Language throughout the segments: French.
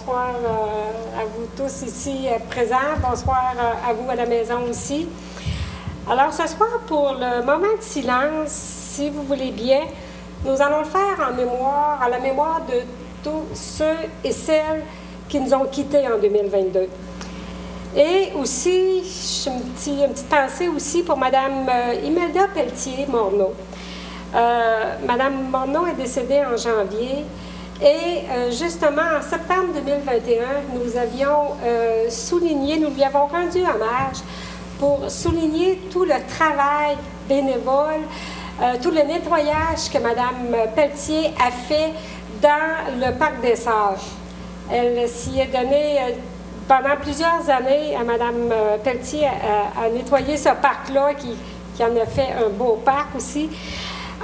bonsoir à vous tous ici présents. Bonsoir à vous à la maison aussi. Alors, ce soir, pour le moment de silence, si vous voulez bien, nous allons le faire à la mémoire de tous ceux et celles qui nous ont quittés en 2022. Et aussi, une petite pensée aussi pour Mme Imelda Pelletier-Morneau. Mme Morneau est décédée en janvier et justement en septembre 2021, nous lui avons rendu hommage pour souligner tout le travail bénévole, tout le nettoyage que Mme Pelletier a fait dans le Parc des Sages. Elle s'y est donnée pendant plusieurs années à Mme Pelletier à nettoyer ce parc-là qui en a fait un beau parc aussi.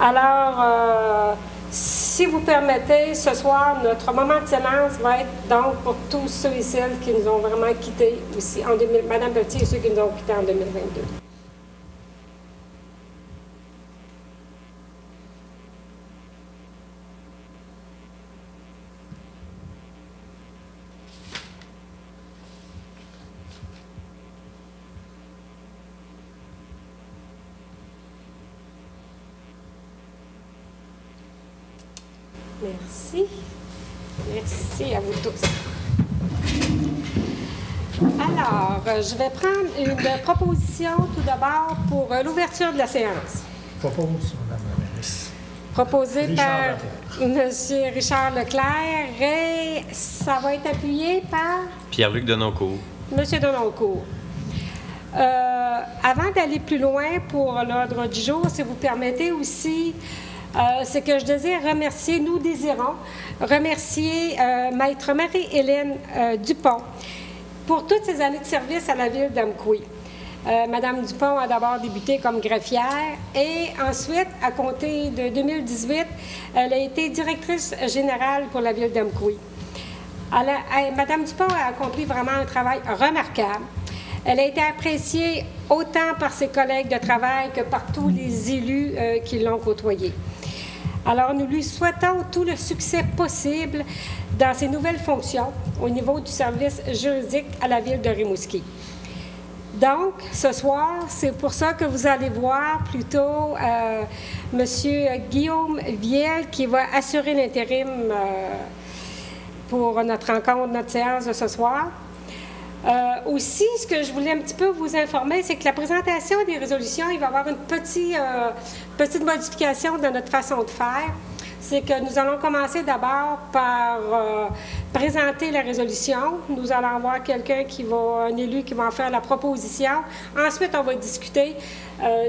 Alors, si vous permettez, ce soir, notre moment de silence va être donc pour tous ceux et celles qui nous ont vraiment quittés aussi, Mme Pelletier et ceux qui nous ont quittés en 2022. Merci. Merci à vous tous. Alors, je vais prendre une proposition tout d'abord pour l'ouverture de la séance. Propose, Mme la ministre. Proposée par M. Richard Leclerc et ça va être appuyé par Pierre-Luc Denoncourt. M. Denoncourt. Avant d'aller plus loin pour l'ordre du jour, si vous permettez aussi, c'est que je désire remercier, nous désirons remercier Maître Marie-Hélène Dupont pour toutes ses années de service à la ville d'Amqui. Madame Dupont a d'abord débuté comme greffière et ensuite, à compter de 2018, elle a été directrice générale pour la ville d'Amqui. Madame Dupont a accompli vraiment un travail remarquable. Elle a été appréciée autant par ses collègues de travail que par tous les élus qui l'ont côtoyée. Alors, nous lui souhaitons tout le succès possible dans ses nouvelles fonctions au niveau du service juridique à la ville de Rimouski. Donc, ce soir, c'est pour ça que vous allez voir plutôt M. Guillaume Viel qui va assurer l'intérim pour notre rencontre, notre séance de ce soir. Aussi, ce que je voulais un petit peu vous informer, c'est que la présentation des résolutions, il va y avoir une petite modification de notre façon de faire. C'est que nous allons commencer d'abord par présenter la résolution. Nous allons avoir un élu qui va en faire la proposition. Ensuite, on va discuter,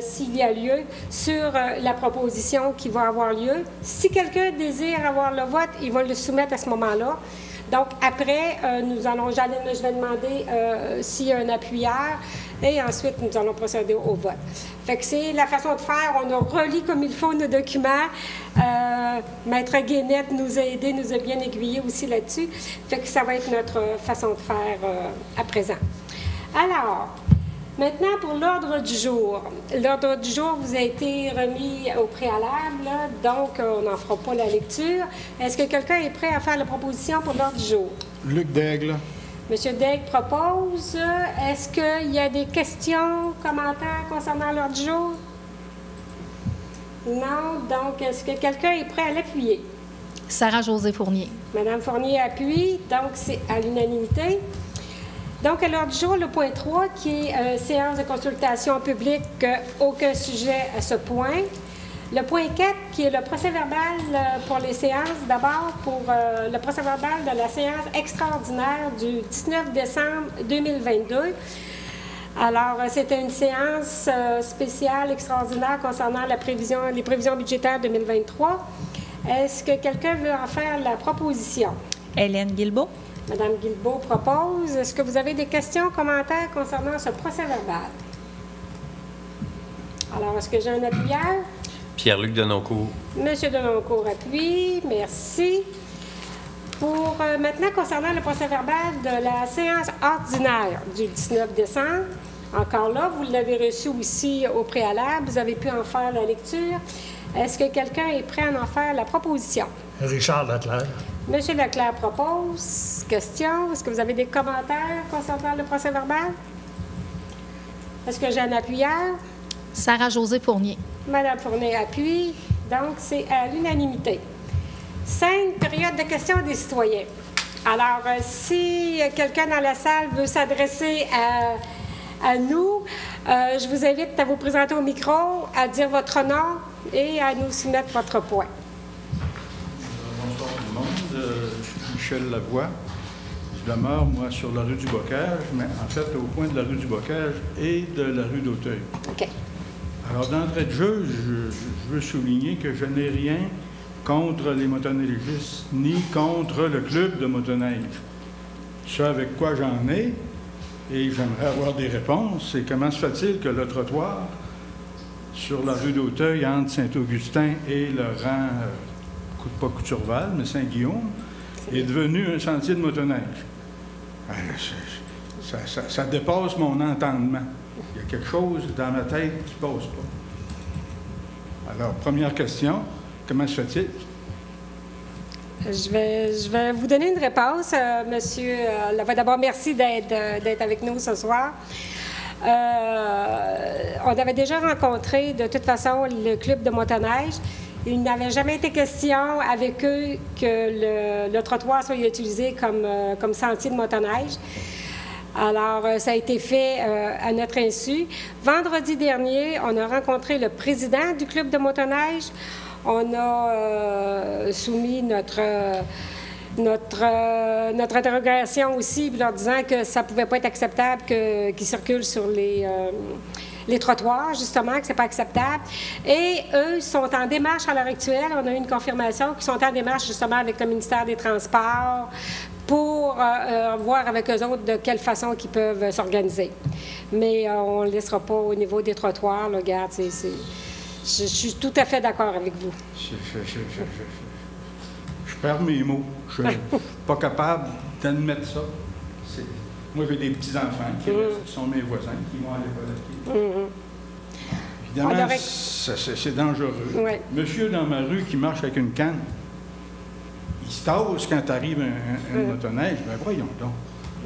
s'il y a lieu, sur la proposition qui va avoir lieu. Si quelqu'un désire avoir le vote, il va le soumettre à ce moment-là. Donc, après, je vais demander s'il y a un appuyeur et ensuite, nous allons procéder au vote. Fait que c'est la façon de faire. On a relis comme il faut nos documents. Maître Guénette nous a aidés, nous a bien aiguillés aussi là-dessus. Fait que ça va être notre façon de faire à présent. Alors, maintenant, pour l'ordre du jour. L'ordre du jour vous a été remis au préalable, là, donc on n'en fera pas la lecture. Est-ce que quelqu'un est prêt à faire la proposition pour l'ordre du jour? Luc Daigle. Monsieur Daigle propose. Est-ce qu'il y a des questions, commentaires concernant l'ordre du jour? Non. Donc, est-ce que quelqu'un est prêt à l'appuyer? Sarah-Josée Fournier. Madame Fournier appuie, donc c'est à l'unanimité. Donc, à l'ordre du jour, le point 3, qui est séance de consultation publique, aucun sujet à ce point. Le point 4, qui est le procès-verbal pour les séances. D'abord, pour le procès-verbal de la séance extraordinaire du 19 décembre 2022. Alors, c'était une séance spéciale, extraordinaire, concernant les prévisions budgétaires 2023. Est-ce que quelqu'un veut en faire la proposition? Hélène Guilbeault. Madame Guilbeault propose. Est-ce que vous avez des questions, commentaires concernant ce procès-verbal? Alors, est-ce que j'ai un appuyeur? Pierre-Luc Denoncourt. Monsieur Denoncourt appuie. Merci. Pour maintenant, concernant le procès-verbal de la séance ordinaire du 19 décembre, encore là, vous l'avez reçu aussi au préalable. Vous avez pu en faire la lecture. Est-ce que quelqu'un est prêt à en faire la proposition? Richard Leclerc. Monsieur Leclerc propose. Question. Est-ce que vous avez des commentaires concernant le procès-verbal? Est-ce que j'ai un appuyeur? Sarah-Josée Fournier. Madame Fournier appuie. Donc, c'est à l'unanimité. 5, période de questions des citoyens. Alors, si quelqu'un dans la salle veut s'adresser à nous, je vous invite à vous présenter au micro, à dire votre nom et à nous soumettre votre point. Bonsoir tout le monde. Je suis Michel Lavoie. Je demeure, moi, sur la rue du Bocage, mais en fait, au coin de la rue du Bocage et de la rue d'Auteuil. OK. Alors, d'entrée de jeu, je veux souligner que je n'ai rien contre les motoneigistes, ni contre le club de motoneige. Ce avec quoi j'en ai, et j'aimerais avoir des réponses, c'est comment se fait-il que le trottoir sur la rue d'Auteuil, entre Saint-Augustin et le rang, pas Couturval, mais Saint-Guillaume, est devenu un sentier de motoneige? Ça dépasse mon entendement. Il y a quelque chose dans ma tête qui ne passe pas. Alors, première question, comment se fait-il? Je vais vous donner une réponse, Monsieur Lavoie. D'abord, merci d'être avec nous ce soir. On avait déjà rencontré, de toute façon, le club de motoneige. Il n'avait jamais été question avec eux que le trottoir soit utilisé comme sentier de motoneige. Alors, ça a été fait à notre insu. Vendredi dernier, on a rencontré le président du club de motoneige. On a soumis notre interrogation aussi, leur disant que ça ne pouvait pas être acceptable qu'ils circulent sur les trottoirs, justement, que ce n'est pas acceptable. Et eux sont en démarche à l'heure actuelle. On a eu une confirmation qu'ils sont en démarche, justement, avec le ministère des Transports pour voir avec eux autres de quelle façon ils peuvent s'organiser. Mais on ne laissera pas au niveau des trottoirs. Là, regarde, je suis tout à fait d'accord avec vous. Je perds mes mots. Je ne suis pas capable d'admettre ça. Moi, j'ai des petits-enfants qui sont mes voisins, qui vont à l'école. Évidemment, c'est dangereux. Ouais. Monsieur dans ma rue qui marche avec une canne, il se tasse quand arrive un motoneige. Ben voyons donc.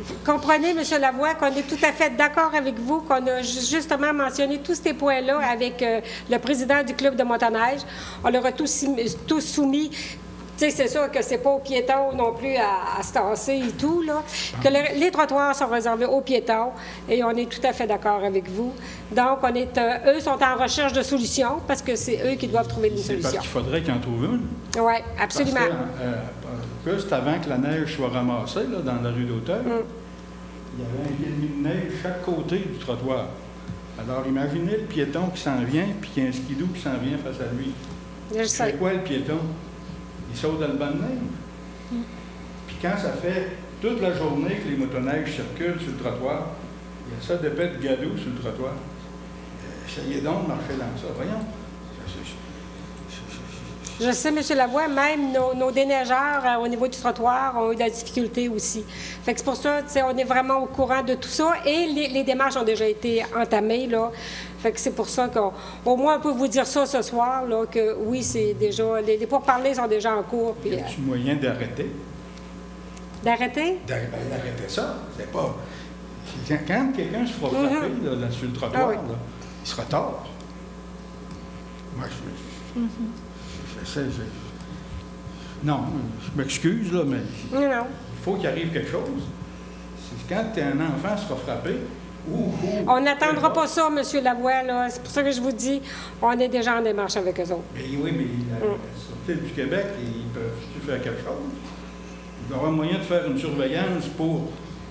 Vous comprenez, M. Lavoie, qu'on est tout à fait d'accord avec vous, qu'on a justement mentionné tous ces points-là avec le président du club de motoneige. On leur a tous soumis. Tu sais, c'est sûr que c'est pas aux piétons non plus à se tasser et tout, là. Que les trottoirs sont réservés aux piétons et on est tout à fait d'accord avec vous. Donc, eux sont en recherche de solutions parce que c'est eux qui doivent trouver une solution. Parce qu'il faudrait qu'ils en trouvent une. Oui, absolument. Parce que, juste avant que la neige soit ramassée, là, dans la rue d'Auteuil, il y avait un pied et demi de neige chaque côté du trottoir. Alors, imaginez le piéton qui s'en vient puis qu'il y a un skidoo qui s'en vient face à lui. Je sais. C'est quoi le piéton? Il saute dans le banc de neige. Puis quand ça fait toute la journée que les motoneiges circulent sur le trottoir, il y a ça d'épais de gadou sur le trottoir. Essayez donc de marcher dans ça. Voyons. Je sais, M. Lavoie, même nos déneigeurs au niveau du trottoir ont eu de la difficulté aussi. Fait que c'est pour ça, on est vraiment au courant de tout ça et les démarches ont déjà été entamées, là. Fait que c'est pour ça qu'au moins on peut vous dire ça ce soir, là, que oui, c'est déjà, les pourparlers sont déjà en cours. Puis, y a-t-il moyen d'arrêter? D'arrêter? D'arrêter ça. C'est pas... Quand quelqu'un se fera frapper là, sur le trottoir, là, il sera tard. Moi, non, je m'excuse, là, mais non. Il faut qu'il arrive quelque chose. C'est quand un enfant sera frappé, on n'attendra pas ça, M. Lavoie, là. C'est pour ça que je vous dis, on est déjà en démarche avec eux autres. Mais oui, mais la Sûreté du Québec, ils peuvent-tu faire quelque chose? Il va y avoir moyen de faire une surveillance pour...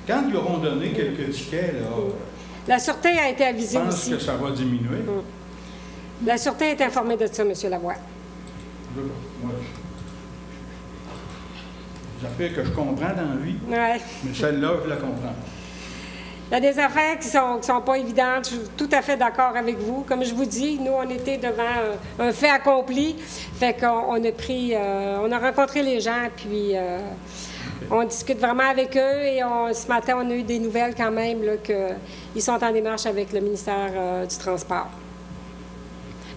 Quand ils auront donné quelques tickets, là... La Sûreté a été avisée aussi. Je pense que ça va diminuer. La Sûreté est informée de ça, M. Lavoie. Moi, j'affaire que je comprends dans la vie, mais celle-là, je la comprends. Il y a des affaires qui sont pas évidentes. Je suis tout à fait d'accord avec vous. Comme je vous dis, nous, on était devant un fait accompli. Fait qu'on on a rencontré les gens, puis on discute vraiment avec eux. Et ce matin, on a eu des nouvelles quand même qu'ils sont en démarche avec le ministère du Transport.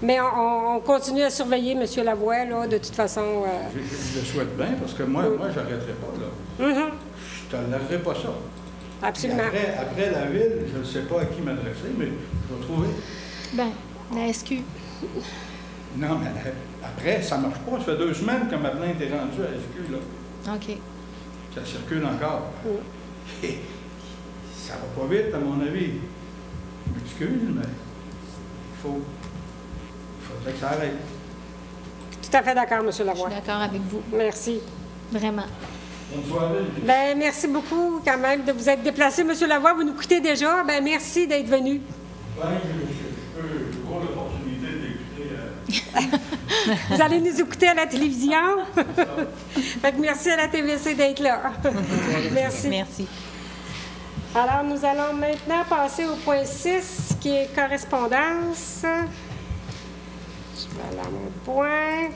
Mais on continue à surveiller M. Lavoie, là, de toute façon. Je le souhaite bien, parce que moi j'arrêterai pas, là. Je ne tolérerai pas ça. Absolument. Après la ville, je ne sais pas à qui m'adresser, mais je vais trouver. Bien, la SQ. Non, mais après, ça ne marche pas. Ça fait 2 semaines que ma plainte est rendue à la SQ, là. OK. Ça circule encore. Et ça va pas vite, à mon avis. Je m'excuse, mais il faudrait que ça arrête. Tout à fait d'accord, M. Je Lavoie. suis d'accord avec vous. Merci. Vraiment. Bonne soirée. Bien, merci beaucoup quand même de vous être déplacé. M. Lavoie, vous nous coûtez déjà. Bien, merci d'être venu. Ben, je peux avoir l'opportunité d'écouter. Vous allez nous écouter à la télévision. Fait que merci à la TVC d'être là. Merci. Merci. Alors, nous allons maintenant passer au point 6, qui est correspondance. Je vais aller à mon point.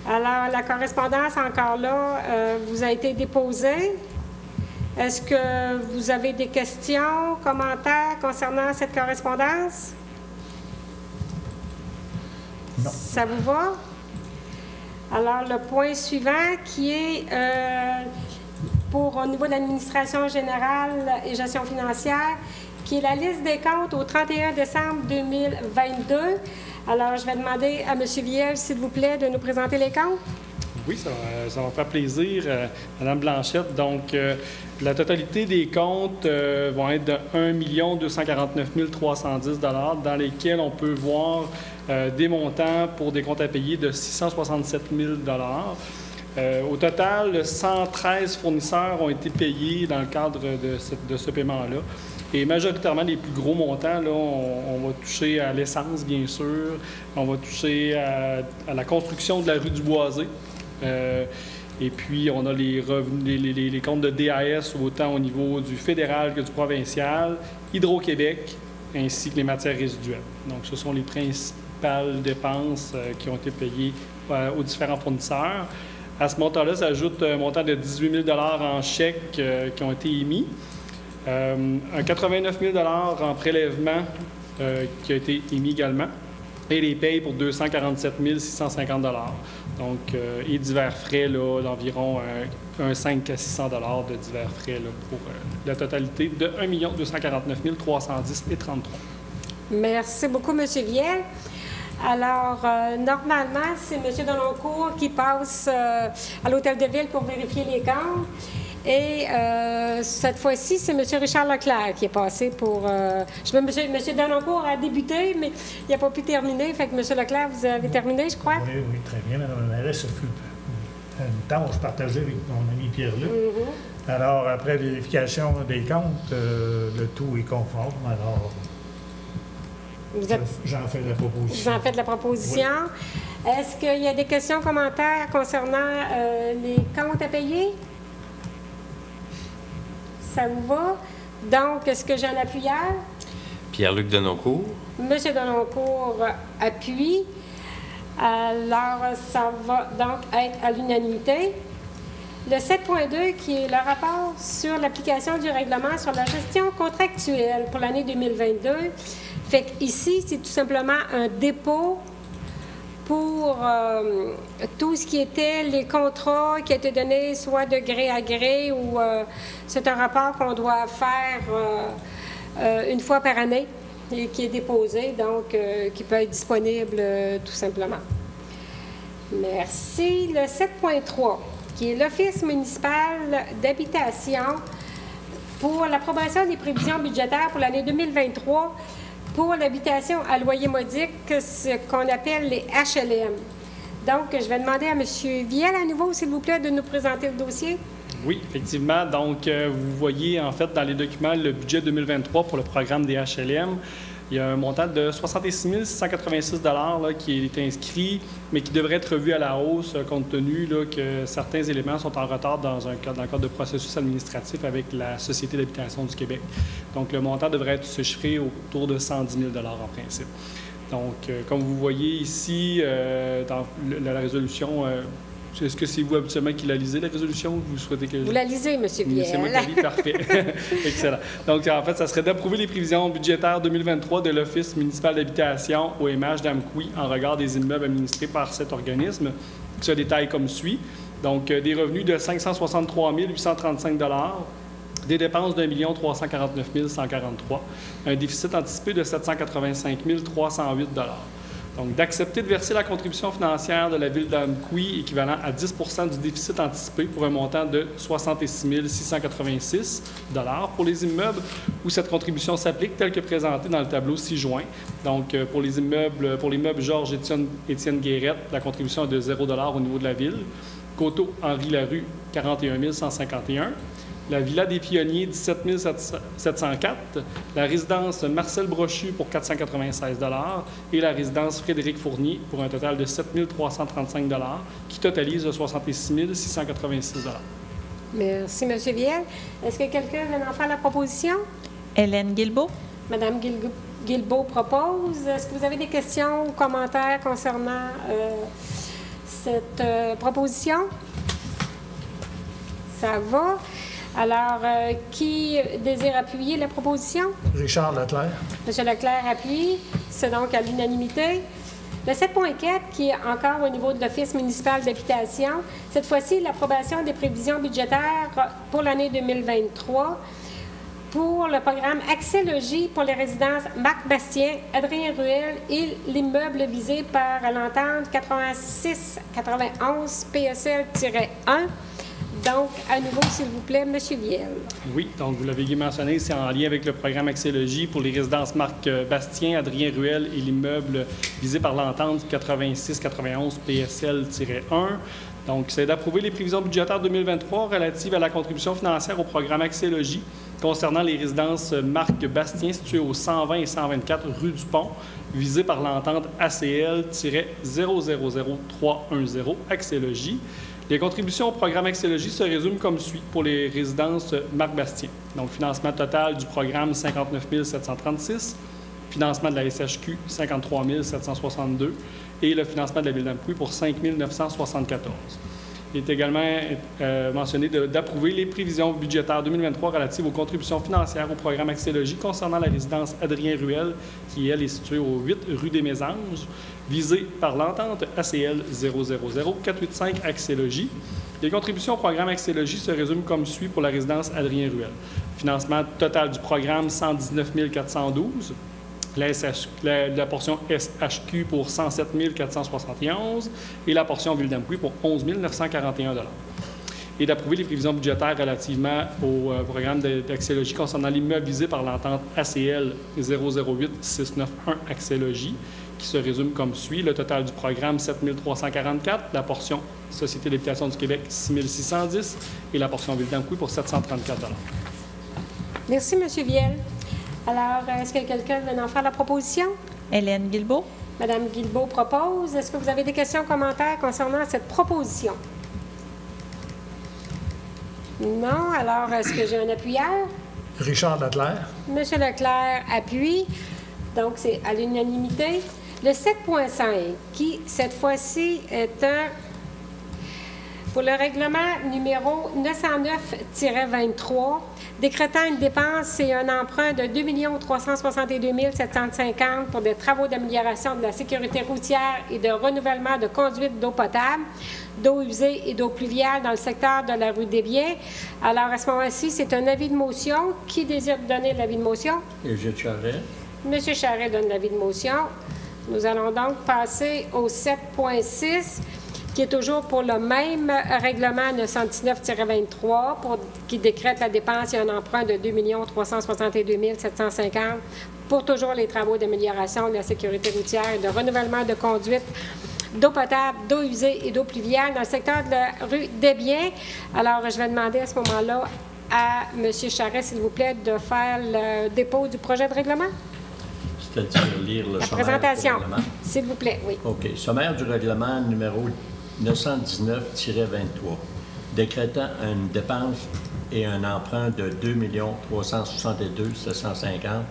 Alors, la correspondance, encore là, vous a été déposée. Est-ce que vous avez des questions, commentaires concernant cette correspondance? Non. Ça vous va? Alors, le point suivant qui est pour au niveau de l'administration générale et gestion financière, qui est la liste des comptes au 31 décembre 2022. Alors, je vais demander à M. Viel, s'il vous plaît, de nous présenter les comptes. Oui, ça va faire plaisir, Mme Blanchette. Donc, la totalité des comptes vont être de 1 249 310 dans lesquels on peut voir des montants pour des comptes à payer de 667 000 Au total, 113 fournisseurs ont été payés dans le cadre de ce paiement-là. Et majoritairement, les plus gros montants, là, on va toucher à l'essence, bien sûr. On va toucher à la construction de la rue du Boisé. Et puis, on a les comptes de DAS, autant au niveau du fédéral que du provincial, Hydro-Québec, ainsi que les matières résiduelles. Donc, ce sont les principales dépenses qui ont été payées aux différents fournisseurs. À ce montant-là s'ajoute un montant de 18 000 en chèques qui ont été émis, un 89 000 en prélèvement qui a été émis également, et les payes pour 247 650 Donc, et divers frais d'environ un 5 à 600 de divers frais là, pour la totalité de 1 249 310 et 33. Merci beaucoup, M. Viel. Alors, normalement, c'est M. Deloncourt qui passe à l'Hôtel de Ville pour vérifier les comptes. Et cette fois-ci, c'est M. Richard Leclerc qui est passé pour... M. Deloncourt a débuté, mais il n'a pas pu terminer. Fait que M. Leclerc, vous avez terminé, je crois? Oui, oui, très bien, Mme la mairesse. Ce fut une tâche partagée avec mon ami Pierre-Luc. Alors, après vérification des comptes, le tout est conforme. Alors, j'en fais la proposition. Vous en faites la proposition. Oui. Est-ce qu'il y a des questions, commentaires concernant les comptes à payer? Ça vous va? Donc, est-ce que j'ai un appuyeur? Pierre-Luc Denoncourt. Monsieur Deloncourt appuie. Alors, ça va donc être à l'unanimité. Le 7.2, qui est le rapport sur l'application du règlement sur la gestion contractuelle pour l'année 2022. Fait qu'ici, c'est tout simplement un dépôt pour tout ce qui était les contrats qui étaient donnés soit de gré à gré ou c'est un rapport qu'on doit faire une fois par année et qui est déposé, donc qui peut être disponible tout simplement. Merci. Le 7.3, qui est l'Office municipal d'habitation pour l'approbation des prévisions budgétaires pour l'année 2023 pour l'habitation à loyer modique, ce qu'on appelle les HLM. Donc, je vais demander à M. Viel à nouveau, s'il vous plaît, de nous présenter le dossier. Oui, effectivement. Donc, vous voyez, en fait, dans les documents, le budget 2023 pour le programme des HLM. Il y a un montant de 66 686 là, qui est inscrit, mais qui devrait être revu à la hausse compte tenu là, que certains éléments sont en retard dans le cadre de processus administratif avec la Société d'habitation du Québec. Donc, le montant devrait se chiffrer autour de 110 000 en principe. Donc, comme vous voyez ici, dans la résolution Est-ce que c'est vous habituellement qui la lisez, la résolution, ou vous souhaitez que... Vous la lisez, M. C'est Viel. moi qui la lis, parfait. Excellent. Donc, en fait, ça serait d'approuver les prévisions budgétaires 2023 de l'Office municipal d'habitation OMH d'Amqui en regard des immeubles administrés par cet organisme, qui se détaille comme suit. Donc, des revenus de 563 835 $, des dépenses d'1 349 143 $, un déficit anticipé de 785 308 $. Donc, d'accepter de verser la contribution financière de la Ville d'Amqui équivalent à 10 du déficit anticipé pour un montant de 66 686 $ pour les immeubles où cette contribution s'applique, telle que présentée dans le tableau ci-joint. Donc, pour les meubles Georges-Étienne Guérette, la contribution est de 0 $ au niveau de la Ville. Coteau Henri Larue, 41 151 $. La Villa des Pionniers, 17 704 $. La résidence Marcel Brochu pour 496 $. Et la résidence Frédéric Fournier pour un total de 7 335 $, qui totalise 66 686 $. Merci, M. Viel. Est-ce que quelqu'un veut en faire la proposition? Hélène Guilbeault. Mme Guilbeault propose. Est-ce que vous avez des questions ou commentaires concernant cette proposition? Ça va. Alors, qui désire appuyer la proposition? Richard Leclerc. M. Leclerc appuie. C'est donc à l'unanimité. Le 7.4, qui est encore au niveau de l'Office municipal d'habitation, cette fois-ci, l'approbation des prévisions budgétaires pour l'année 2023 pour le programme Accès Logis pour les résidences Marc Bastien, Adrien Ruel et l'immeuble visé par l'entente 86-91 PSL-1. Donc, à nouveau, s'il vous plaît, M. Viel. Oui, donc vous l'avez mentionné, c'est en lien avec le programme Accès Logis pour les résidences Marc Bastien, Adrien Ruel et l'immeuble visé par l'entente 86-91 PSL-1. Donc, c'est d'approuver les prévisions budgétaires 2023 relatives à la contribution financière au programme Accès Logis concernant les résidences Marc Bastien situées au 120 et 124 rue du Pont, visées par l'entente ACL-000310 Accès Logis. Les contributions au programme Accès Logis se résument comme suit pour les résidences Marc Bastien. Donc, financement total du programme 59 736, financement de la SHQ 53 762 et le financement de la Ville d'Amqui pour 5 974. Il est également mentionné d'approuver les prévisions budgétaires 2023 relatives aux contributions financières au programme Accès Logis concernant la résidence Adrien Ruel, qui, elle, est située au 8 rue des Mésanges, visée par l'entente ACL 000485 Accès Logis. Les contributions au programme Accès Logis se résument comme suit pour la résidence Adrien Ruel. Financement total du programme 119 412. La portion SHQ pour 107 471 et la portion Ville d'Amqui pour 11 941 $. Et d'approuver les prévisions budgétaires relativement au programme d'Accès Logis concernant l'immeuble visé par l'entente ACL 008691 Accès Logis, qui se résume comme suit. Le total du programme, 7 344. La portion Société d'habitation du Québec, 6 610. Et la portion Ville d'Amqui pour 734 $. Merci, M. Viel. Alors, est-ce que quelqu'un veut en faire la proposition? Hélène Guilbeault. Mme Guilbeault propose. Est-ce que vous avez des questions ou commentaires concernant cette proposition? Non. Alors, est-ce que j'ai un appuyeur? Richard Leclerc. M. Leclerc appuie. Donc, c'est à l'unanimité. Le 7.5, qui, cette fois-ci, est pour le règlement numéro 909-23, décrétant une dépense et un emprunt de 2 362 750 pour des travaux d'amélioration de la sécurité routière et de renouvellement de conduite d'eau potable, d'eau usée et d'eau pluviale dans le secteur de la rue des Biens. Alors, à ce moment-ci, c'est un avis de motion. Qui désire donner l'avis de motion? Eugène Charret. M. Charret donne l'avis de motion. Nous allons donc passer au 7.6, qui est toujours pour le même règlement 919-23, qui décrète la dépense et un emprunt de 2 362 750 pour toujours les travaux d'amélioration de la sécurité routière et de renouvellement de conduite d'eau potable, d'eau usée et d'eau pluviale dans le secteur de la rue des Biens. Alors, je vais demander à ce moment-là à M. Charret, s'il vous plaît, de faire le dépôt du projet de règlement. C'est-à-dire lire le La sommaire présentation, du règlement. s'il vous plaît, oui. OK. Sommaire du règlement numéro 919-23, décrétant une dépense et un emprunt de 2 362 750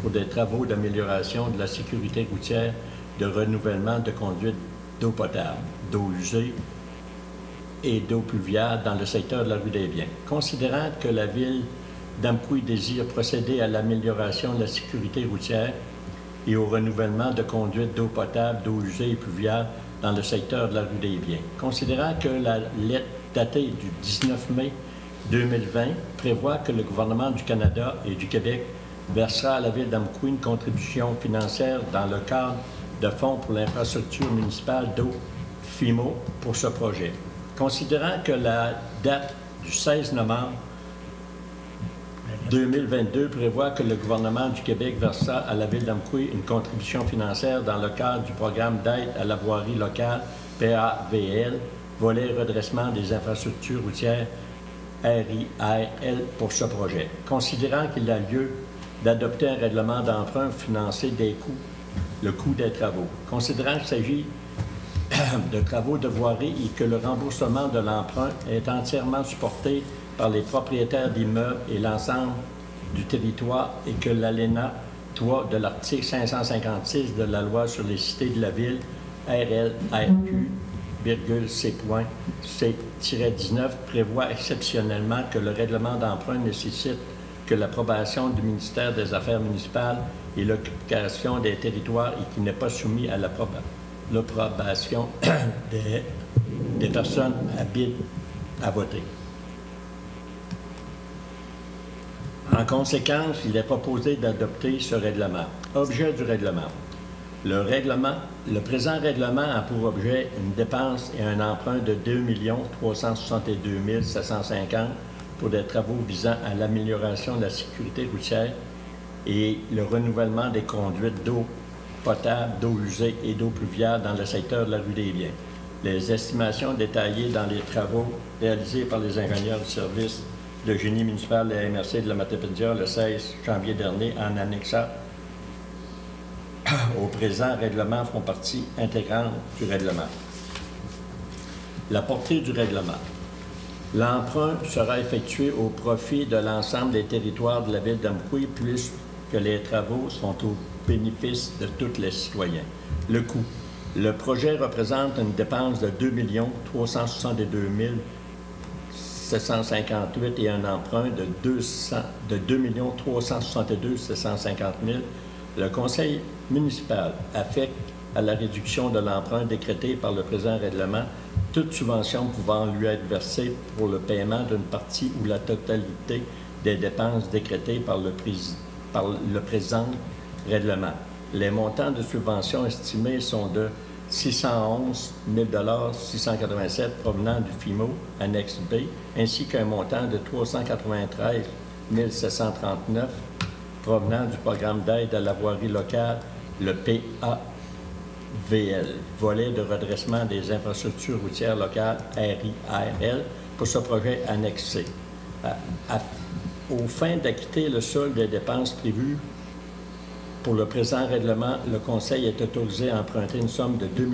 pour des travaux d'amélioration de la sécurité routière, de renouvellement de conduite d'eau potable, d'eau usée et d'eau pluviale dans le secteur de la rue des Biens. Considérant que la Ville d'Amqui désire procéder à l'amélioration de la sécurité routière et au renouvellement de conduites d'eau potable, d'eau usée et pluviale dans le secteur de la rue des Biens. Considérant que la lettre datée du 19 mai 2020 prévoit que le gouvernement du Canada et du Québec versera à la Ville d'Amqui une contribution financière dans le cadre de Fonds pour l'infrastructure municipale d'eau, FIMO, pour ce projet. Considérant que la date du 16 novembre 2022 prévoit que le gouvernement du Québec versera à la Ville d'Amqui une contribution financière dans le cadre du programme d'aide à la voirie locale, PAVL, volet redressement des infrastructures routières, RIRL, pour ce projet. Considérant qu'il a lieu d'adopter un règlement d'emprunt financé le coût des travaux. Considérant qu'il s'agit de travaux de voirie et que le remboursement de l'emprunt est entièrement supporté par les propriétaires d'immeubles et l'ensemble du territoire et que l'alinéa 3 de l'article 556 de la loi sur les cités de la ville, RLRQ, C.C-19, prévoit exceptionnellement que le règlement d'emprunt nécessite que l'approbation du ministère des Affaires municipales et l'occupation des territoires et qui n'est pas soumis à l'approbation des personnes habiles à voter. En conséquence, il est proposé d'adopter ce règlement. Objet du règlement. Le présent règlement a pour objet une dépense et un emprunt de 2 362 750 pour des travaux visant à l'amélioration de la sécurité routière et le renouvellement des conduites d'eau potable, d'eau usée et d'eau pluviale dans le secteur de la rue des Biens. Les estimations détaillées dans les travaux réalisés par les ingénieurs du service de génie municipal de la MRC de la Matapédia le 16 janvier dernier en annexant au présent règlement font partie intégrante du règlement. La portée du règlement. L'emprunt sera effectué au profit de l'ensemble des territoires de la Ville d'Amqui puisque les travaux sont au bénéfice de tous les citoyens. Le coût. Le projet représente une dépense de 2 362 758 et un emprunt de 2 362 750 000. Le Conseil municipal affecte à la réduction de l'emprunt décrété par le présent règlement toute subvention pouvant lui être versée pour le paiement d'une partie ou la totalité des dépenses décrétées par le présent règlement. Les montants de subvention estimés sont de 611 687 provenant du FIMO, annexe B, ainsi qu'un montant de 393 739 provenant du programme d'aide à la voirie locale, le PAVL, volet de redressement des infrastructures routières locales, RIRL, pour ce projet annexé. Aux fins d'acquitter le solde des dépenses prévues pour le présent règlement, le Conseil est autorisé à emprunter une somme de 2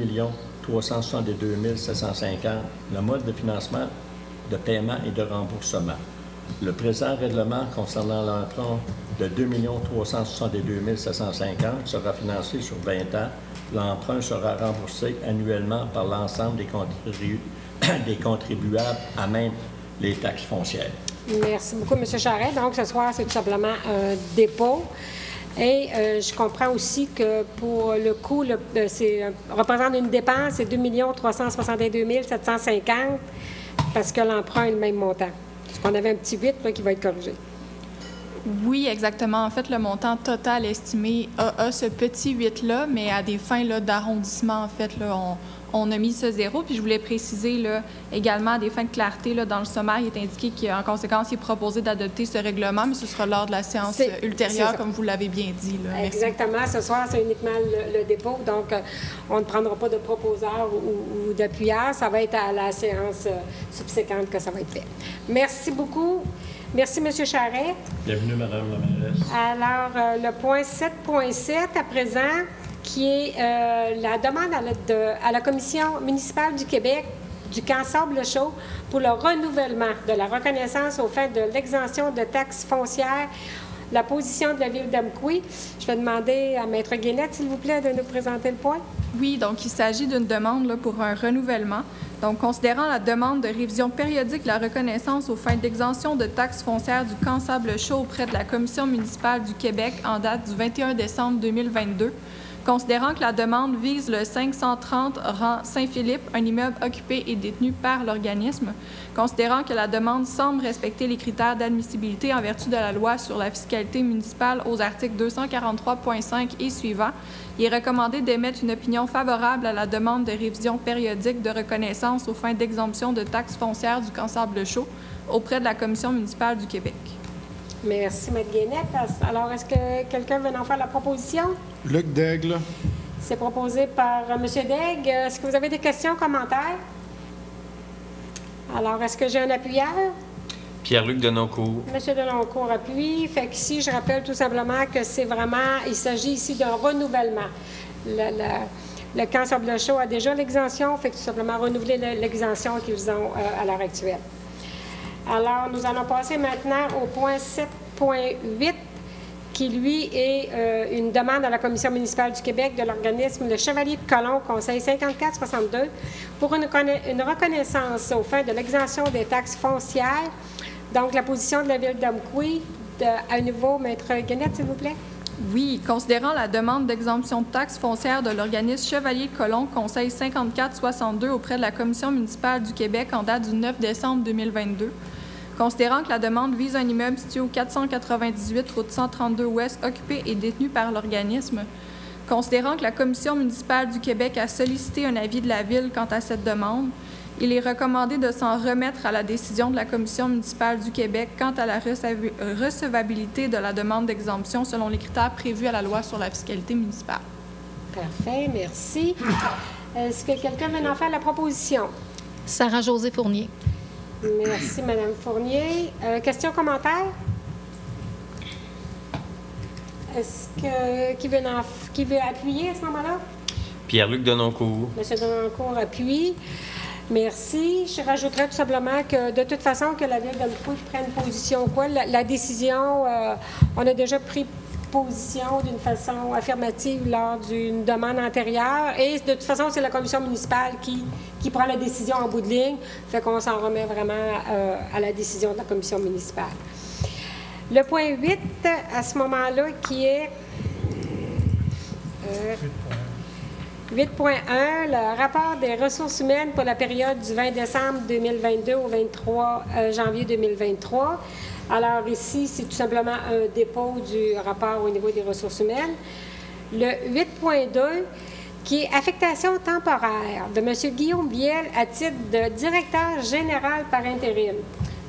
362 750, le mode de financement, de paiement et de remboursement. Le présent règlement concernant l'emprunt de 2 362 750 sera financé sur 20 ans. L'emprunt sera remboursé annuellement par l'ensemble des contribuables à même les taxes foncières. Merci beaucoup, M. Charret. Donc, ce soir, c'est tout simplement un dépôt. Et je comprends aussi que pour le coût, représente une dépense, c'est 2 362 750 parce que l'emprunt est le même montant. Parce qu'on avait un petit 8 là, qui va être corrigé. Oui, exactement. En fait, le montant total estimé a ce petit 8-là, mais à des fins d'arrondissement, en fait, là, on a mis ce 0. Puis je voulais préciser là, également, à des fins de clarté, là, dans le sommaire, il est indiqué qu'en conséquence, il est proposé d'adopter ce règlement, mais ce sera lors de la séance ultérieure, comme vous l'avez bien dit. Là. Exactement. Ce soir, c'est uniquement le dépôt. Donc, on ne prendra pas de proposeur ou d'appuyeur. Ça va être à la séance subséquente que ça va être fait. Merci beaucoup. Merci, M. Charret. Bienvenue, Mme la mairesse. Alors, le point 7.7 à présent, qui est la demande à la Commission municipale du Québec du camp Sable-Chaux pour le renouvellement de la reconnaissance aux fins de l'exemption de taxes foncières, la position de la Ville d'Amqui. Je vais demander à Maître Guénette, s'il vous plaît, de nous présenter le point. Oui, donc il s'agit d'une demande là, pour un renouvellement Donc, considérant la demande de révision périodique de la reconnaissance aux fins d'exemption de taxes foncières du camp Sable Chaud auprès de la Commission municipale du Québec en date du 21 décembre 2022, considérant que la demande vise le 530 rang Saint-Philippe, un immeuble occupé et détenu par l'organisme, considérant que la demande semble respecter les critères d'admissibilité en vertu de la loi sur la fiscalité municipale aux articles 243.5 et suivants, il est recommandé d'émettre une opinion favorable à la demande de révision périodique de reconnaissance aux fins d'exemption de taxes foncières du camp Sable Chaud auprès de la Commission municipale du Québec. Merci, Mme Guénette. Alors, est-ce que quelqu'un veut en faire la proposition? Luc Daigle. C'est proposé par M. Daigle. Est-ce que vous avez des questions, commentaires? Alors, est-ce que j'ai un appuyeur? Pierre-Luc Denoncourt. M. Denoncourt appuie. Fait qu'ici, je rappelle tout simplement que c'est vraiment, il s'agit ici d'un renouvellement. Le camp Sable Chaud a déjà l'exemption, fait que tout simplement renouveler l'exemption qu'ils ont à l'heure actuelle. Alors, nous allons passer maintenant au point 7.8, qui, lui, est une demande à la Commission municipale du Québec de l'organisme Le Chevalier de Colomb, Conseil 5462, pour une reconnaissance aux fins de l'exemption des taxes foncières. Donc, la position de la Ville d'Amqui, à nouveau, Maître Guénette, s'il vous plaît. Oui, considérant la demande d'exemption de taxes foncières de l'organisme Chevalier de Colomb, Conseil 5462 auprès de la Commission municipale du Québec en date du 9 décembre 2022, considérant que la demande vise un immeuble situé au 498 route 132 Ouest, occupé et détenu par l'organisme, considérant que la Commission municipale du Québec a sollicité un avis de la Ville quant à cette demande, il est recommandé de s'en remettre à la décision de la Commission municipale du Québec quant à la recevabilité de la demande d'exemption selon les critères prévus à la loi sur la fiscalité municipale. Parfait, merci. Est-ce que quelqu'un veut en faire la proposition? Sarah-Josée Fournier. Merci, Mme Fournier. Questions, commentaires? Est-ce que qui veut appuyer à ce moment-là? Pierre-Luc Denoncourt. M. Denoncourt appuie. Merci. Je rajouterais tout simplement que, de toute façon, que la Ville d'Amqui prenne position. La décision, on a déjà pris position d'une façon affirmative lors d'une demande antérieure. Et de toute façon, c'est la commission municipale qui prend la décision en bout de ligne. Fait qu'on s'en remet vraiment à la décision de la commission municipale. Le point 8, à ce moment-là, qui est 8.1, le rapport des ressources humaines pour la période du 20 décembre 2022 au 23 janvier 2023. Alors ici, c'est tout simplement un dépôt du rapport au niveau des ressources humaines. Le 8.2, qui est affectation temporaire de M. Guillaume Viel à titre de directeur général par intérim.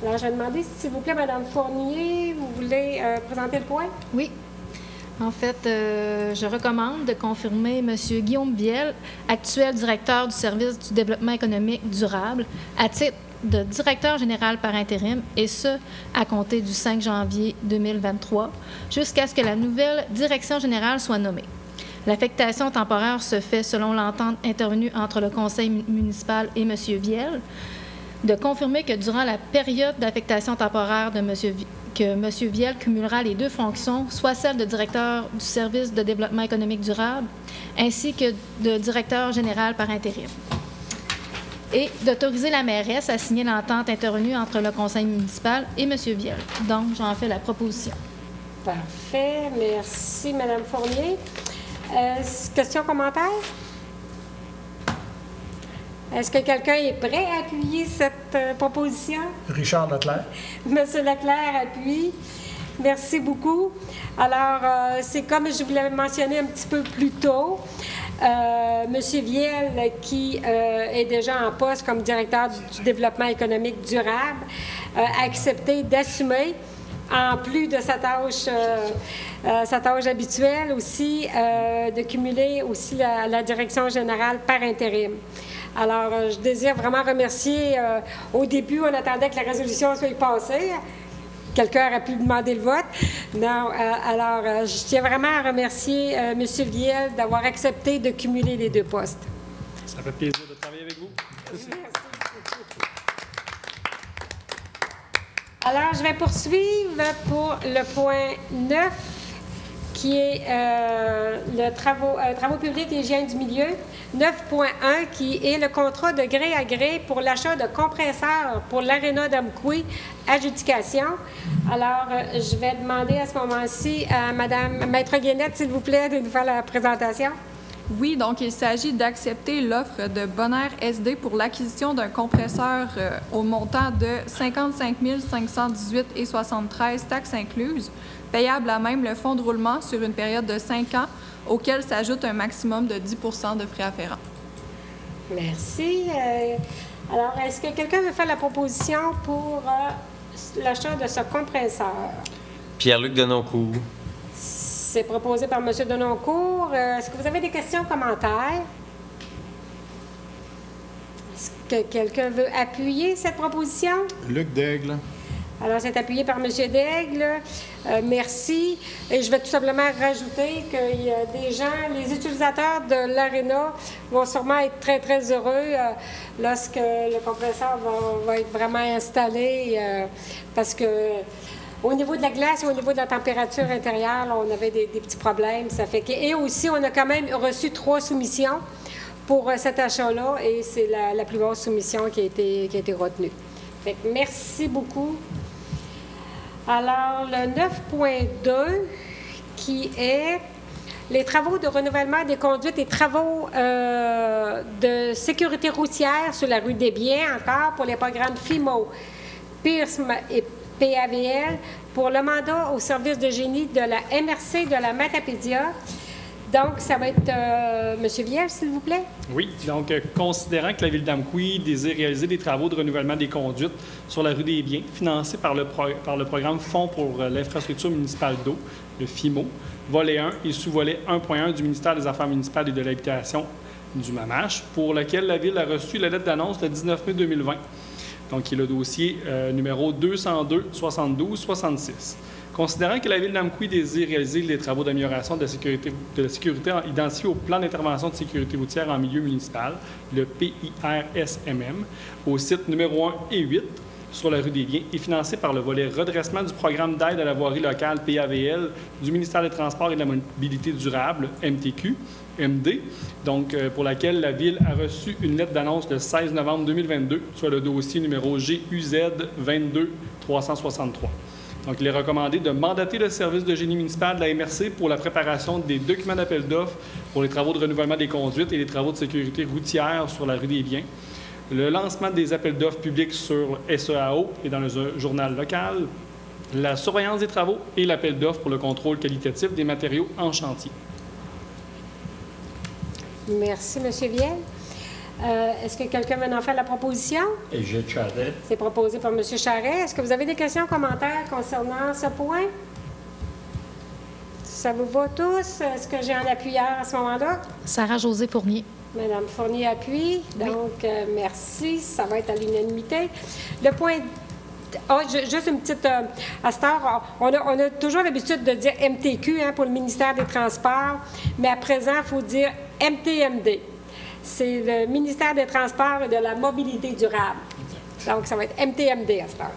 Alors, je vais demander, s'il vous plaît, Mme Fournier, vous voulez présenter le point? Oui. En fait, je recommande de confirmer M. Guillaume Viel, actuel directeur du service du développement économique durable, à titre de directeur général par intérim, et ce, à compter du 5 janvier 2023, jusqu'à ce que la nouvelle direction générale soit nommée. L'affectation temporaire se fait selon l'entente intervenue entre le conseil municipal et M. Viel, de confirmer que durant la période d'affectation temporaire de que M. Viel cumulera les deux fonctions, soit celle de directeur du service de développement économique durable, ainsi que de directeur général par intérim. Et d'autoriser la mairesse à signer l'entente intervenue entre le conseil municipal et M. Viel. Donc, j'en fais la proposition. Parfait. Merci, Mme Fournier. Questions, commentaires? Est-ce que quelqu'un est prêt à appuyer cette proposition? Richard Leclerc. Monsieur Leclerc appuie. Merci beaucoup. Alors, c'est comme je vous l'avais mentionné un petit peu plus tôt, Monsieur Viel, qui est déjà en poste comme directeur du développement économique durable, a accepté d'assumer, en plus de sa tâche habituelle aussi, de cumuler aussi la direction générale par intérim. Alors, je désire vraiment remercier. Au début, on attendait que la résolution soit passée. Quelqu'un aurait pu demander le vote. Non, alors, je tiens vraiment à remercier M. Viel d'avoir accepté de cumuler les deux postes. Ça fait plaisir de travailler avec vous. Merci. Alors, je vais poursuivre pour le point 9, qui est travaux publics et hygiène du milieu. 9.1, qui est le contrat de gré à gré pour l'achat de compresseurs pour l'Aréna d'Amqui, adjudication. Alors, je vais demander à ce moment-ci à Mme Maître Guénette, s'il vous plaît, de nous faire la présentation. Oui, donc il s'agit d'accepter l'offre de Bonaire SD pour l'acquisition d'un compresseur au montant de 55 518,73 taxes incluses, payable à même le fonds de roulement sur une période de 5 ans, auquel s'ajoute un maximum de 10 de frais afférents. Merci. Alors, est-ce que quelqu'un veut faire la proposition pour l'achat de ce compresseur? Pierre-Luc Denoncourt. C'est proposé par M. Denoncourt. Est-ce que vous avez des questions, commentaires? Est-ce que quelqu'un veut appuyer cette proposition? Luc Daigle. Alors, c'est appuyé par M. Daigle. Merci. Et je vais tout simplement rajouter qu'il y a des gens, les utilisateurs de l'Aréna vont sûrement être très, très heureux lorsque le compresseur va être vraiment installé parce que au niveau de la glace et au niveau de la température intérieure, là, on avait des petits problèmes. Ça fait que, et aussi, on a quand même reçu 3 soumissions pour cet achat-là et c'est la plus basse soumission qui a été retenue. Fait que merci beaucoup. Alors, le 9.2, qui est les travaux de renouvellement des conduites et travaux de sécurité routière sur la rue des Biens, encore pour les programmes FIMO, PIRSM et PAVL, pour le mandat au service de génie de la MRC de la Matapédia. Donc, ça va être M. Viel, s'il vous plaît. Oui, donc considérant que la Ville d'Amqui désire réaliser des travaux de renouvellement des conduites sur la rue des Biens, financés par le programme Fonds pour l'infrastructure municipale d'eau, le FIMO, volet 1 et sous-volet 1.1 du ministère des Affaires municipales et de l'Habitation du MAMACH, pour lequel la Ville a reçu la lettre d'annonce le 19 mai 2020. Donc, qui est le dossier numéro 202-72-66. Considérant que la Ville d'Amqui désire réaliser les travaux d'amélioration de la sécurité identifiés au plan d'intervention de sécurité routière en milieu municipal, le PIRSMM, au site numéro 1 et 8 sur la rue des Biens, et financé par le volet redressement du programme d'aide à la voirie locale PAVL du ministère des Transports et de la Mobilité durable, MTQ, MD, donc pour laquelle la Ville a reçu une lettre d'annonce le 16 novembre 2022 sur le dossier numéro GUZ 22-363. Donc, il est recommandé de mandater le service de génie municipal de la MRC pour la préparation des documents d'appel d'offres pour les travaux de renouvellement des conduites et les travaux de sécurité routière sur la rue des Biens, le lancement des appels d'offres publics sur SEAO et dans le journal local, la surveillance des travaux et l'appel d'offres pour le contrôle qualitatif des matériaux en chantier. Merci, M. Viel. Est-ce que quelqu'un veut en faire la proposition? Et Gilles Charret. C'est proposé par M. Charret. Est-ce que vous avez des questions, commentaires concernant ce point? Ça vous va tous? Est-ce que j'ai un appuyeur à ce moment-là? Sarah-Josée Fournier. Madame Fournier appuie. Donc, merci. Ça va être à l'unanimité. Le point... juste une petite... à cette heure, on a toujours l'habitude de dire MTQ pour le ministère des Transports, mais à présent, il faut dire MTMD. C'est le ministère des Transports et de la Mobilité durable. Donc, ça va être MTMD à cette heure.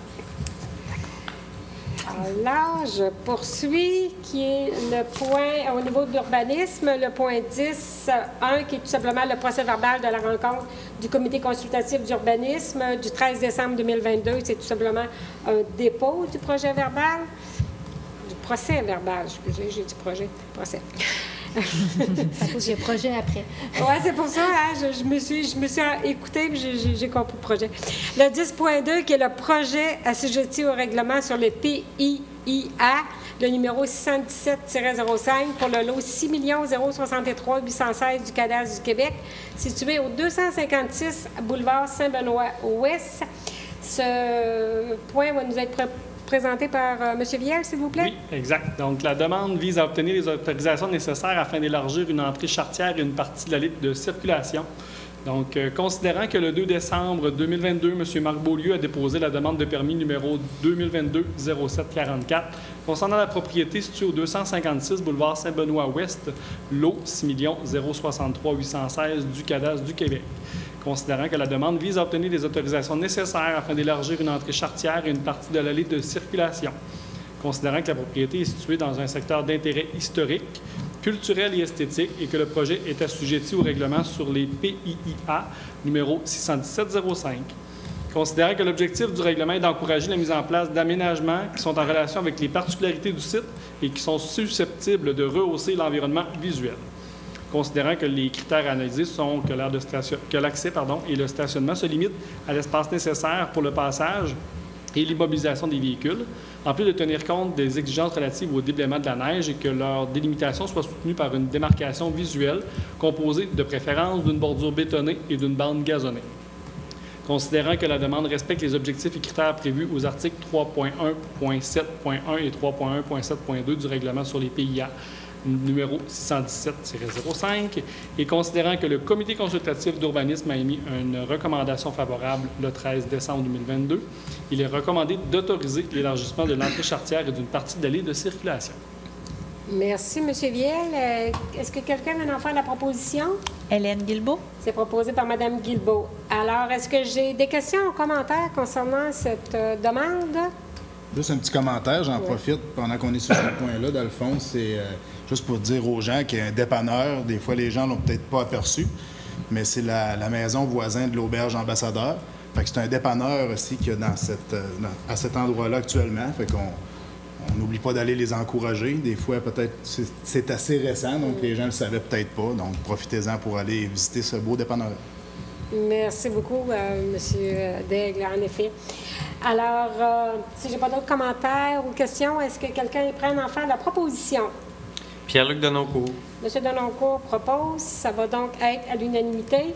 Alors, je poursuis, qui est le point au niveau de l'urbanisme, le point 10.1, qui est tout simplement le procès-verbal de la rencontre du comité consultatif d'urbanisme du 13 décembre 2022. C'est tout simplement un dépôt du projet verbal, du procès-verbal, excusez, j'ai dit projet, procès. Ça cause qu'il y a projet après. Oui, c'est pour ça, hein, je me suis écoutée et j'ai compris le projet. Le 10.2, qui est le projet assujetti au règlement sur le PIIA, le numéro 617-05 pour le lot 6 063 816 du cadastre du Québec, situé au 256 boulevard Saint-Benoît-Ouest. Ce point va nous être présenté par M. Viel, s'il vous plaît. Oui, exact. Donc, la demande vise à obtenir les autorisations nécessaires afin d'élargir une entrée charretière et une partie de la ligne de circulation. Donc, considérant que le 2 décembre 2022, M. Marc Beaulieu a déposé la demande de permis numéro 2022-0744 concernant la propriété située au 256 boulevard Saint-Benoît-Ouest, lot 6 063 816 du cadastre du Québec. Considérant que la demande vise à obtenir les autorisations nécessaires afin d'élargir une entrée charretière et une partie de l'allée de circulation. Considérant que la propriété est située dans un secteur d'intérêt historique culturelle et esthétique et que le projet est assujetti au règlement sur les PIIA numéro 617-05. Considérant que l'objectif du règlement est d'encourager la mise en place d'aménagements qui sont en relation avec les particularités du site et qui sont susceptibles de rehausser l'environnement visuel. Considérant que les critères analysés sont que l'accès et le stationnement se limitent à l'espace nécessaire pour le passage et l'immobilisation des véhicules, en plus de tenir compte des exigences relatives au déblaiement de la neige et que leur délimitation soit soutenue par une démarcation visuelle composée de préférence d'une bordure bétonnée et d'une bande gazonnée. Considérant que la demande respecte les objectifs et critères prévus aux articles 3.1.7.1 et 3.1.7.2 du règlement sur les PIA numéro 617-05, et considérant que le comité consultatif d'urbanisme a émis une recommandation favorable le 13 décembre 2022, il est recommandé d'autoriser l'élargissement de l'entrée charretière et d'une partie de l'allée de circulation. Merci, M. Viel. Est-ce que quelqu'un veut en faire la proposition? Hélène Guilbeault. C'est proposé par Mme Guilbeault. Alors, est-ce que j'ai des questions ou commentaires concernant cette demande? Juste un petit commentaire, j'en profite pendant qu'on est sur ce point-là. Dans le fond, c'est juste pour dire aux gens qu'il y a un dépanneur. Des fois, les gens ne l'ont peut-être pas aperçu, mais c'est la maison voisine de l'auberge Ambassadeur. Fait que c'est un dépanneur aussi qu'il y a à cet endroit-là actuellement. Fait qu'on n'oublie pas d'aller les encourager. Des fois, peut-être, c'est assez récent, donc les gens ne le savaient peut-être pas. Donc, profitez-en pour aller visiter ce beau dépanneur. Merci beaucoup, M. Daigle, en effet. Alors, si je n'ai pas d'autres commentaires ou questions, est-ce que quelqu'un est prêt à en faire la proposition? Pierre-Luc Denoncourt. M. Denoncourt propose. Ça va donc être à l'unanimité.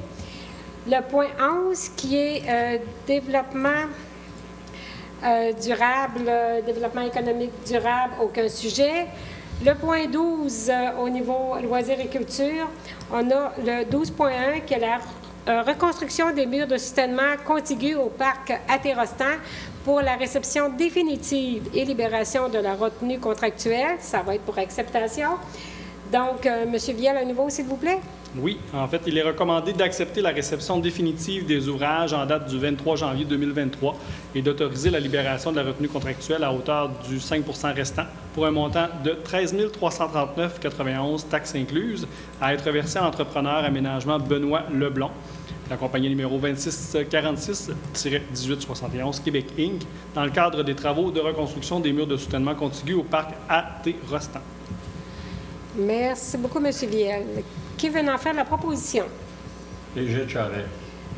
Le point 11, qui est développement durable, développement économique durable, aucun sujet. Le point 12, au niveau loisirs et culture, on a le 12.1, qui est la reconstruction des murs de soutènement contigus au parc Atérostan pour la réception définitive et libération de la retenue contractuelle. Ça va être pour acceptation. Donc, M. Viel, à nouveau, s'il vous plaît. Oui, en fait, il est recommandé d'accepter la réception définitive des ouvrages en date du 23 janvier 2023 et d'autoriser la libération de la retenue contractuelle à hauteur du 5 % restant pour un montant de 13 339,91 taxes incluses à être versé à l'entrepreneur aménagement Benoît Leblond, la compagnie numéro 2646-1871 Québec Inc., dans le cadre des travaux de reconstruction des murs de soutènement contigus au parc Atérostan. Merci beaucoup, M. Viel. Qui veut en faire la proposition? Léger Charret.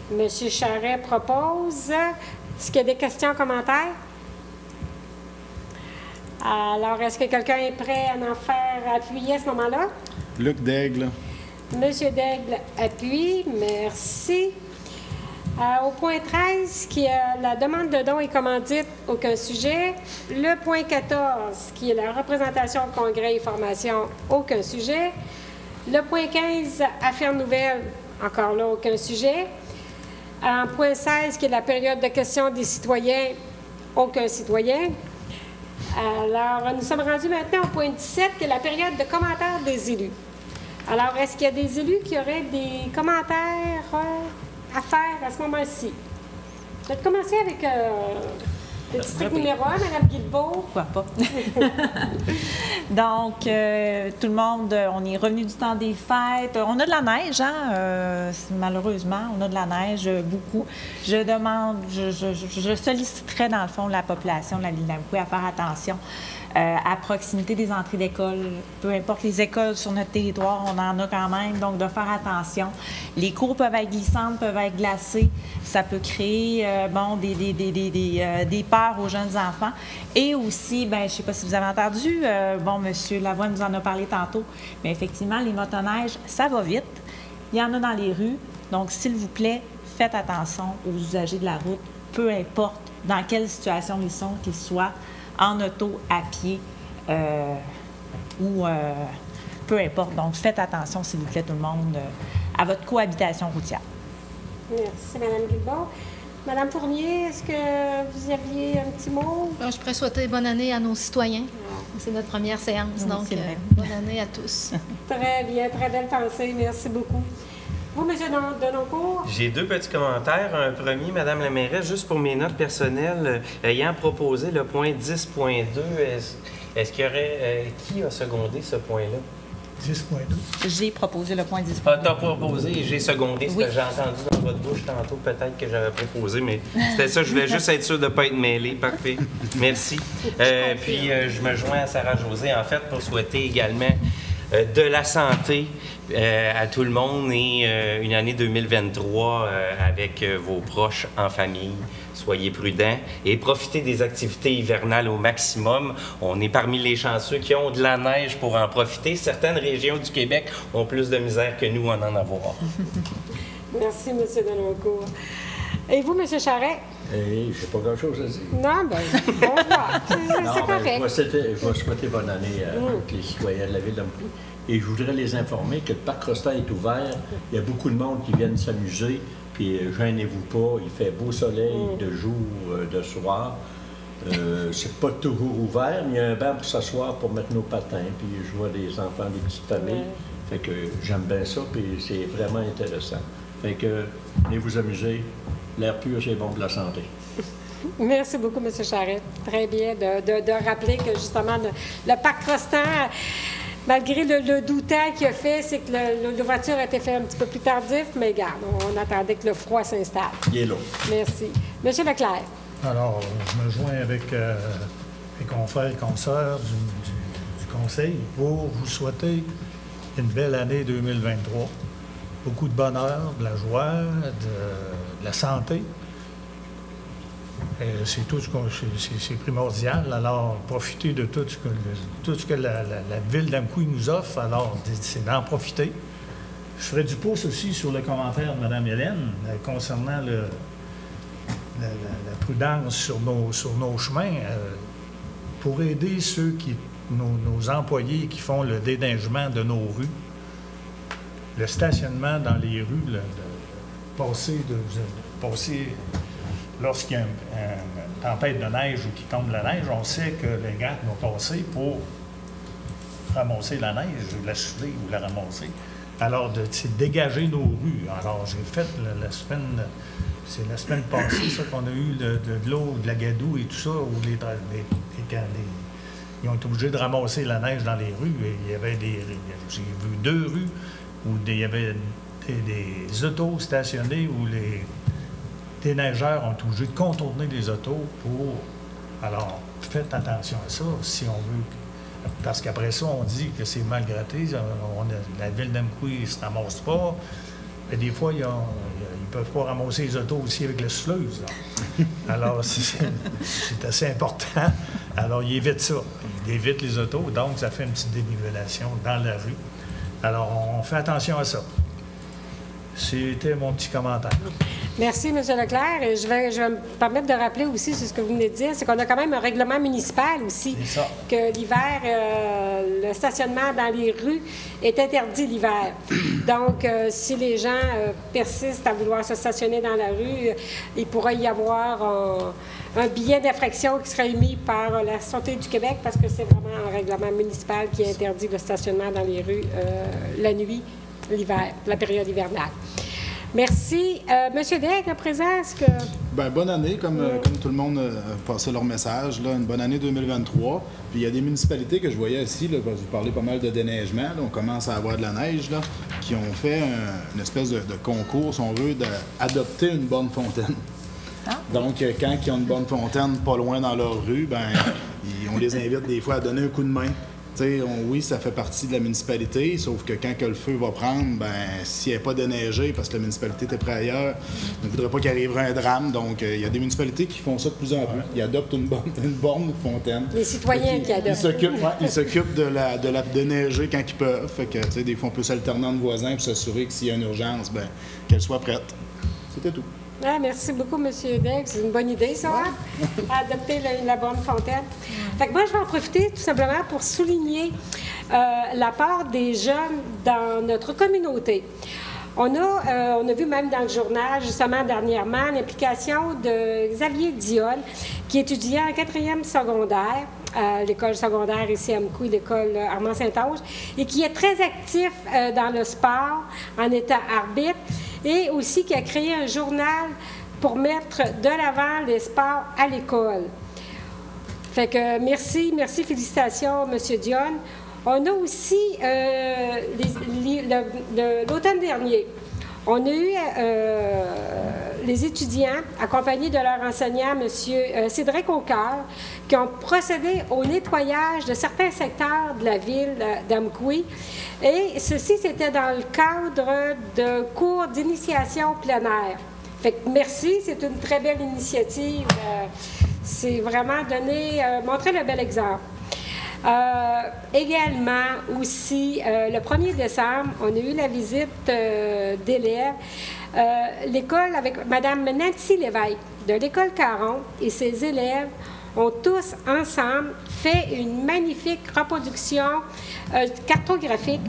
M. Charret propose. Est-ce qu'il y a des questions, commentaires? Alors, est-ce que quelqu'un est prêt à en faire appuyer à ce moment-là? Luc Daigle. M. Daigle appuie. Merci. Au point 13, qui est la demande de don et commandite, aucun sujet. Le point 14, qui est la représentation au congrès et formation, aucun sujet. Le point 15, affaires nouvelles, encore là, aucun sujet. En point 16, qui est la période de questions des citoyens, aucun citoyen. Alors, nous sommes rendus maintenant au point 17, qui est la période de commentaires des élus. Alors, est-ce qu'il y a des élus qui auraient des commentaires à faire à ce moment-ci? Je vais commencer avec le district numéro 1, Mme Guilbeault. Pourquoi pas? Donc, tout le monde, on est revenu du temps des fêtes. On a de la neige, hein? Malheureusement, on a de la neige, beaucoup. Je demande, je solliciterais dans le fond la population de la ville d'Amqui à faire attention. À proximité des entrées d'école, peu importe les écoles sur notre territoire, on en a quand même, donc de faire attention. Les cours peuvent être glissantes, peuvent être glacées, ça peut créer des peurs aux jeunes enfants. Et aussi, bien, je ne sais pas si vous avez entendu, M. Lavoie nous en a parlé tantôt, mais effectivement, les motoneiges, ça va vite. Il y en a dans les rues, donc s'il vous plaît, faites attention aux usagers de la route, peu importe dans quelle situation ils sont, qu'ils soient en auto, à pied ou peu importe. Donc, faites attention, s'il vous plaît, tout le monde, à votre cohabitation routière. Merci, Mme Guilbeault. Mme Fournier, est-ce que vous aviez un petit mot? Je pourrais souhaiter bonne année à nos citoyens. C'est notre première séance, Oui, donc bonne année à tous. Très bien, très belle pensée. Merci beaucoup. Vous, M. Denoncourt? J'ai deux petits commentaires. Un premier, Mme la mairesse, juste pour mes notes personnelles, ayant proposé le point 10.2, est-ce qu'il y aurait... qui a secondé ce point-là? 10.2. J'ai proposé le point 10.2. Ah, t'as proposé et j'ai secondé ce Oui. que j'ai entendu dans votre bouche tantôt, peut-être que j'avais proposé, mais c'était ça, je voulais juste être sûr de ne pas être mêlé. Parfait. Merci. Puis je me joins à Sarah-Josée, en fait, pour souhaiter également de la santé à tout le monde et une année 2023 avec vos proches en famille. Soyez prudents et profitez des activités hivernales au maximum. On est parmi les chanceux qui ont de la neige pour en profiter. Certaines régions du Québec ont plus de misère que nous à en avoir. Merci, M. Deloncourt. Et vous, M. Charret? Je n'ai pas grand-chose à dire. Non, bien, bonsoir. C'est correct. Je vais souhaiter bonne année à tous les citoyens de la ville d'Amqui. Et je voudrais les informer que le parc Rostan est ouvert. Il y a beaucoup de monde qui viennent s'amuser. Puis gênez-vous pas, il fait beau soleil de jour, de soir. C'est pas toujours ouvert, mais il y a un banc pour s'asseoir pour mettre nos patins. Puis je vois des enfants, des petites familles. Fait que j'aime bien ça, puis c'est vraiment intéressant. Fait que venez vous amuser. L'air pur, c'est bon pour la santé. Merci beaucoup, M. Charret. Très bien de rappeler que justement le parc Rostan, malgré le doutant qu'il a fait, c'est que l'ouverture a été faite un petit peu plus tardif, mais regarde, on attendait que le froid s'installe. Il est là. Merci. Monsieur Leclerc. Alors, je me joins avec mes confrères et consoeurs du Conseil pour vous souhaiter une belle année 2023. Beaucoup de bonheur, de la joie, de la santé. C'est tout c'est primordial. Alors, profitez de tout ce que la ville d'Amqui nous offre. Alors, c'est d'en profiter. Je ferai du pouce aussi sur le commentaire de Mme Hélène concernant la prudence sur nos chemins pour aider nos employés qui font le déneigement de nos rues. Le stationnement dans les rues, passer lorsqu'il y a une tempête de neige ou qu'il tombe de la neige, on sait que les gars vont passer pour ramasser la neige, la soulever ou la ramasser. Alors, c'est dégager nos rues. Alors, j'ai fait c'est la semaine passée, ça, qu'on a eu de l'eau, de la gadoue et tout ça, où ils ont été obligés de ramasser la neige dans les rues. Et il y avait j'ai vu 2 rues où il y avait des autos stationnés où les déneigeurs ont été obligés de contourner les autos pour... Alors, faites attention à ça si on veut. Parce qu'après ça, on dit que c'est mal gratté. La ville d'Amqui ne se ramasse pas. Mais des fois, ils peuvent pas ramasser les autos aussi avec la souleuse. Alors, c'est assez important. Alors, ils évitent ça. Ils évitent les autos, donc ça fait une petite dénivellation dans la rue. Alors, on fait attention à ça. C'était mon petit commentaire. Merci, M. Leclerc. Et je vais me permettre de rappeler aussi, c'est ce que vous venez de dire, c'est qu'on a quand même un règlement municipal aussi. C'est ça. Que l'hiver, le stationnement dans les rues est interdit l'hiver. Donc, si les gens persistent à vouloir se stationner dans la rue, il pourrait y avoir un billet d'infraction qui sera émis par la Sûreté du Québec parce que c'est vraiment un règlement municipal qui interdit le stationnement dans les rues la nuit, l'hiver, la période hivernale. Merci. Monsieur Daigle, à présent, est-ce que... Bien, bonne année, comme tout le monde a passé leur message, là, une bonne année 2023. Puis il y a des municipalités que je voyais ici, là, vous parlez pas mal de déneigement, là, on commence à avoir de la neige, là, qui ont fait une espèce de concours, si on veut, d'adopter une bonne fontaine. Ah. Donc, quand ils ont une bonne fontaine pas loin dans leur rue, ben, on les invite des fois à donner un coup de main. Oui, ça fait partie de la municipalité, sauf que quand que le feu va prendre, ben s'il n'est pas déneigé, parce que la municipalité était près ailleurs, on ne voudrait pas qu'il arriverait un drame. Donc, il y a des municipalités qui font ça de plus en plus. Ils adoptent une bonne fontaine. Les citoyens qui adoptent. Ils s'occupent de la déneiger quand ils peuvent. Fait que, des fois, on peut s'alterner entre voisins pour s'assurer que s'il y a une urgence, ben qu'elle soit prête. C'était tout. Ah, merci beaucoup, M. Daigle. C'est une bonne idée, ça, adopter la bonne fontaine. Fait que moi, je vais en profiter tout simplement pour souligner l'apport des jeunes dans notre communauté. On a vu même dans le journal, justement, dernièrement, l'implication de Xavier Dionne, qui étudiait en 4e secondaire à l'école secondaire ici à Amqui, l'école Armand-Saint-Onge, et qui est très actif dans le sport en étant arbitre, et aussi qui a créé un journal pour mettre de l'avant les sports à l'école. Fait que merci, félicitations, M. Dionne. On a aussi, l'automne dernier, on a eu les étudiants, accompagnés de leur enseignant, M. Cédric Aucoeur, qui ont procédé au nettoyage de certains secteurs de la ville d'Amqui. Et ceci, c'était dans le cadre de cours d'initiation plein air. Fait que merci, c'est une très belle initiative. C'est vraiment montrer le bel exemple. Également, aussi, le 1er décembre, on a eu la visite d'élèves. L'école avec Mme Nancy Lévesque de l'École Caron et ses élèves ont tous ensemble fait une magnifique reproduction cartographique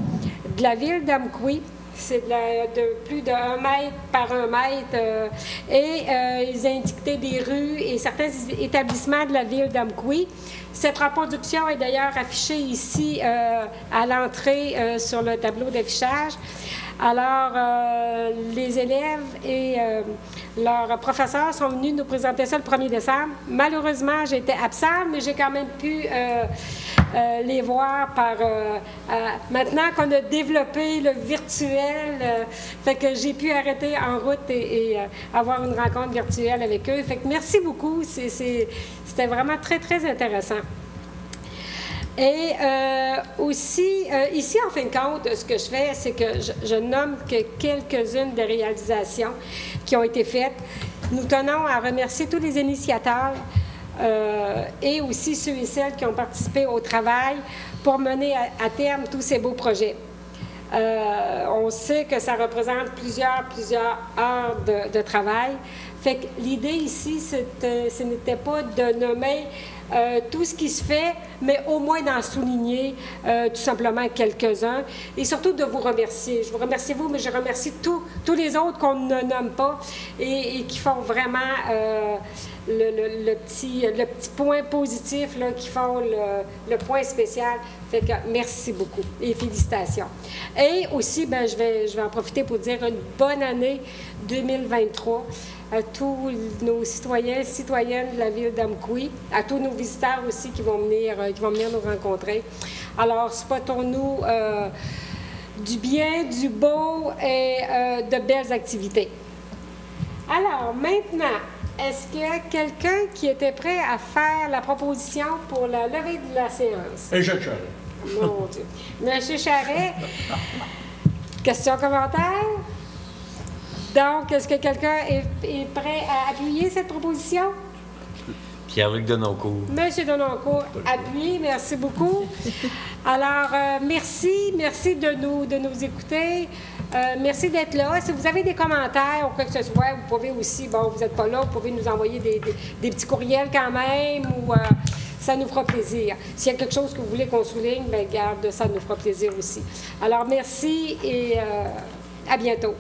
de la ville d'Amqui. C'est de plus de 1 mètre par 1 mètre. Ils indiquaient des rues et certains établissements de la ville d'Amqui. Cette reproduction est d'ailleurs affichée ici à l'entrée sur le tableau d'affichage. Alors, les élèves et leurs professeurs sont venus nous présenter ça le 1er décembre. Malheureusement, j'étais absente, mais j'ai quand même pu les voir maintenant qu'on a développé le virtuel, fait que j'ai pu arrêter en route et avoir une rencontre virtuelle avec eux. Fait que merci beaucoup, c'était vraiment très, très intéressant. Et aussi, ici, en fin de compte, ce que je fais, c'est que je nomme que quelques-unes des réalisations qui ont été faites. Nous tenons à remercier tous les initiateurs et aussi ceux et celles qui ont participé au travail pour mener à terme tous ces beaux projets. On sait que ça représente plusieurs heures de travail. Fait que l'idée ici, ce n'était pas de nommer tout ce qui se fait, mais au moins d'en souligner tout simplement quelques-uns et surtout de vous remercier. Je vous remercie vous, mais je remercie tous les autres qu'on ne nomme pas et qui font vraiment le petit point positif, là, qui font le point spécial. Fait que merci beaucoup et félicitations. Et aussi, ben, je vais en profiter pour dire une bonne année 2023 à tous nos citoyens et citoyennes de la ville d'Amqui, à tous nos visiteurs aussi qui vont venir nous rencontrer. Alors, souhaitons-nous du bien, du beau et de belles activités. Alors, maintenant, est-ce qu'il y a quelqu'un qui était prêt à faire la proposition pour la levée de la séance? Et Jacques Charest. Mon Dieu. Monsieur Charest, questions, commentaires? Donc, est-ce que quelqu'un est prêt à appuyer cette proposition? Pierre-Luc Denoncourt. Monsieur Denoncourt, appuyé, merci beaucoup. Alors, merci de nous écouter. Merci d'être là. Si vous avez des commentaires ou quoi que ce soit, vous pouvez aussi, bon, vous n'êtes pas là, vous pouvez nous envoyer des petits courriels quand même ou ça nous fera plaisir. S'il y a quelque chose que vous voulez qu'on souligne, bien, garde, ça nous fera plaisir aussi. Alors, merci et à bientôt.